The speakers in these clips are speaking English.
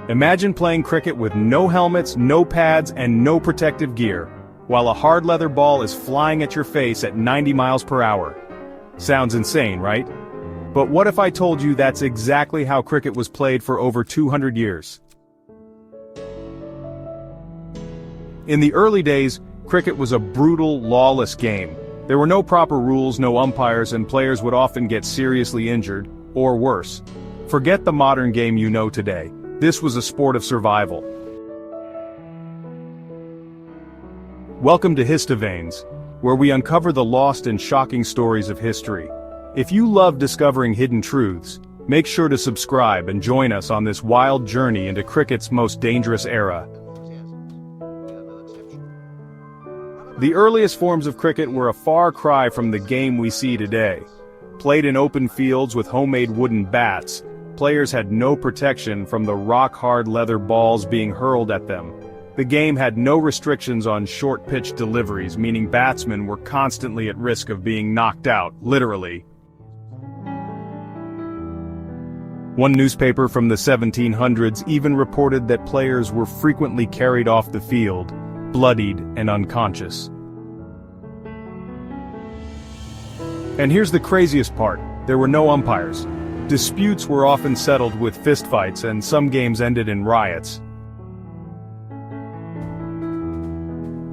Imagine playing cricket with no helmets, no pads, and no protective gear, while a hard leather ball is flying at your face at 90 miles per hour. Sounds insane, right? But what if I told you that's exactly how cricket was played for over 200 years? In the early days, cricket was a brutal, lawless game. There were no proper rules, no umpires, and players would often get seriously injured, or worse. Forget the modern game you know today. This was a sport of survival. Welcome to Histoveins, where we uncover the lost and shocking stories of history. If you love discovering hidden truths, make sure to subscribe and join us on this wild journey into cricket's most dangerous era. The earliest forms of cricket were a far cry from the game we see today. Played in open fields with homemade wooden bats, players had no protection from the rock-hard leather balls being hurled at them. The game had no restrictions on short-pitch deliveries, meaning batsmen were constantly at risk of being knocked out, literally. One newspaper from the 1700s even reported that players were frequently carried off the field, bloodied and unconscious. And here's the craziest part, there were no umpires. Disputes were often settled with fistfights, and some games ended in riots.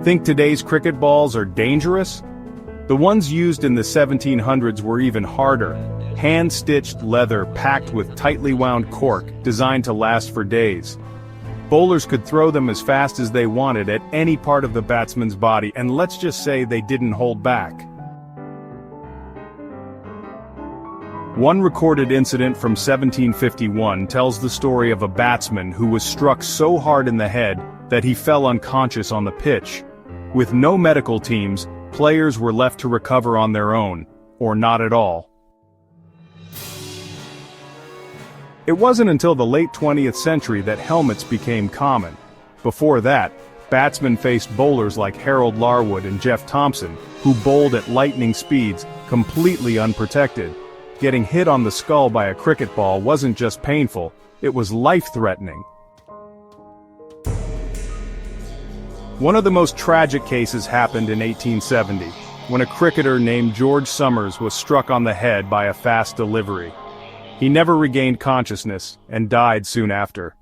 Think today's cricket balls are dangerous? The ones used in the 1700s were even harder. Hand-stitched leather packed with tightly wound cork, designed to last for days. Bowlers could throw them as fast as they wanted at any part of the batsman's body, and let's just say they didn't hold back. One recorded incident from 1751 tells the story of a batsman who was struck so hard in the head that he fell unconscious on the pitch. With no medical teams, players were left to recover on their own, or not at all. It wasn't until the late 20th century that helmets became common. Before that, batsmen faced bowlers like Harold Larwood and Jeff Thompson, who bowled at lightning speeds, completely unprotected. Getting hit on the skull by a cricket ball wasn't just painful, it was life-threatening. One of the most tragic cases happened in 1870, when a cricketer named George Summers was struck on the head by a fast delivery. He never regained consciousness, and died soon after.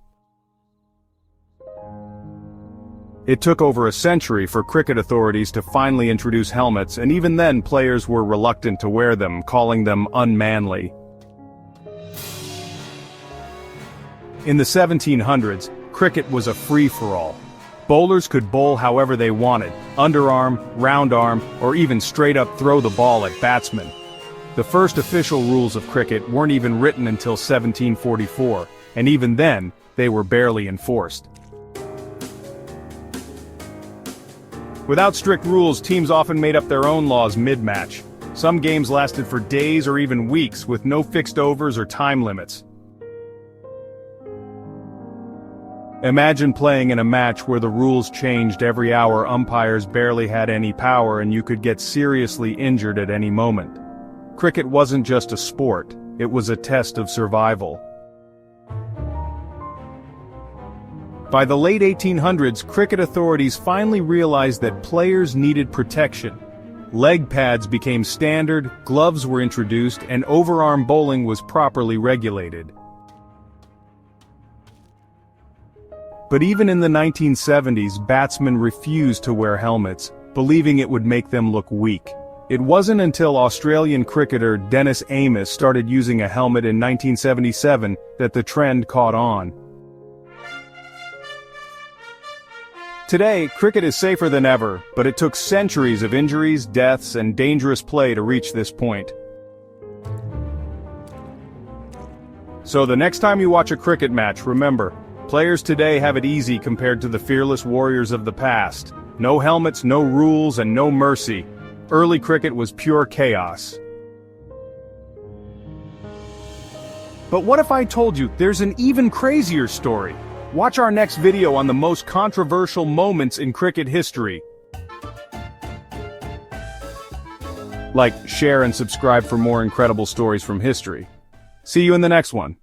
It took over a century for cricket authorities to finally introduce helmets, and even then players were reluctant to wear them, calling them unmanly. In the 1700s, cricket was a free-for-all. Bowlers could bowl however they wanted, underarm, round arm, or even straight up throw the ball at batsmen. The first official rules of cricket weren't even written until 1744, and even then, they were barely enforced. Without strict rules, teams often made up their own laws mid-match. Some games lasted for days or even weeks, with no fixed overs or time limits. Imagine playing in a match where the rules changed every hour, umpires barely had any power, and you could get seriously injured at any moment. Cricket wasn't just a sport, it was a test of survival. By the late 1800s, cricket authorities finally realized that players needed protection. Leg pads became standard, gloves were introduced, and overarm bowling was properly regulated. But even in the 1970s, batsmen refused to wear helmets, believing it would make them look weak. It wasn't until Australian cricketer Dennis Amiss started using a helmet in 1977 that the trend caught on. Today, cricket is safer than ever, but it took centuries of injuries, deaths, and dangerous play to reach this point. So the next time you watch a cricket match, remember, players today have it easy compared to the fearless warriors of the past. No helmets, no rules, and no mercy. Early cricket was pure chaos. But what if I told you there's an even crazier story? Watch our next video on the most controversial moments in cricket history. Like, share, and subscribe for more incredible stories from history. See you in the next one.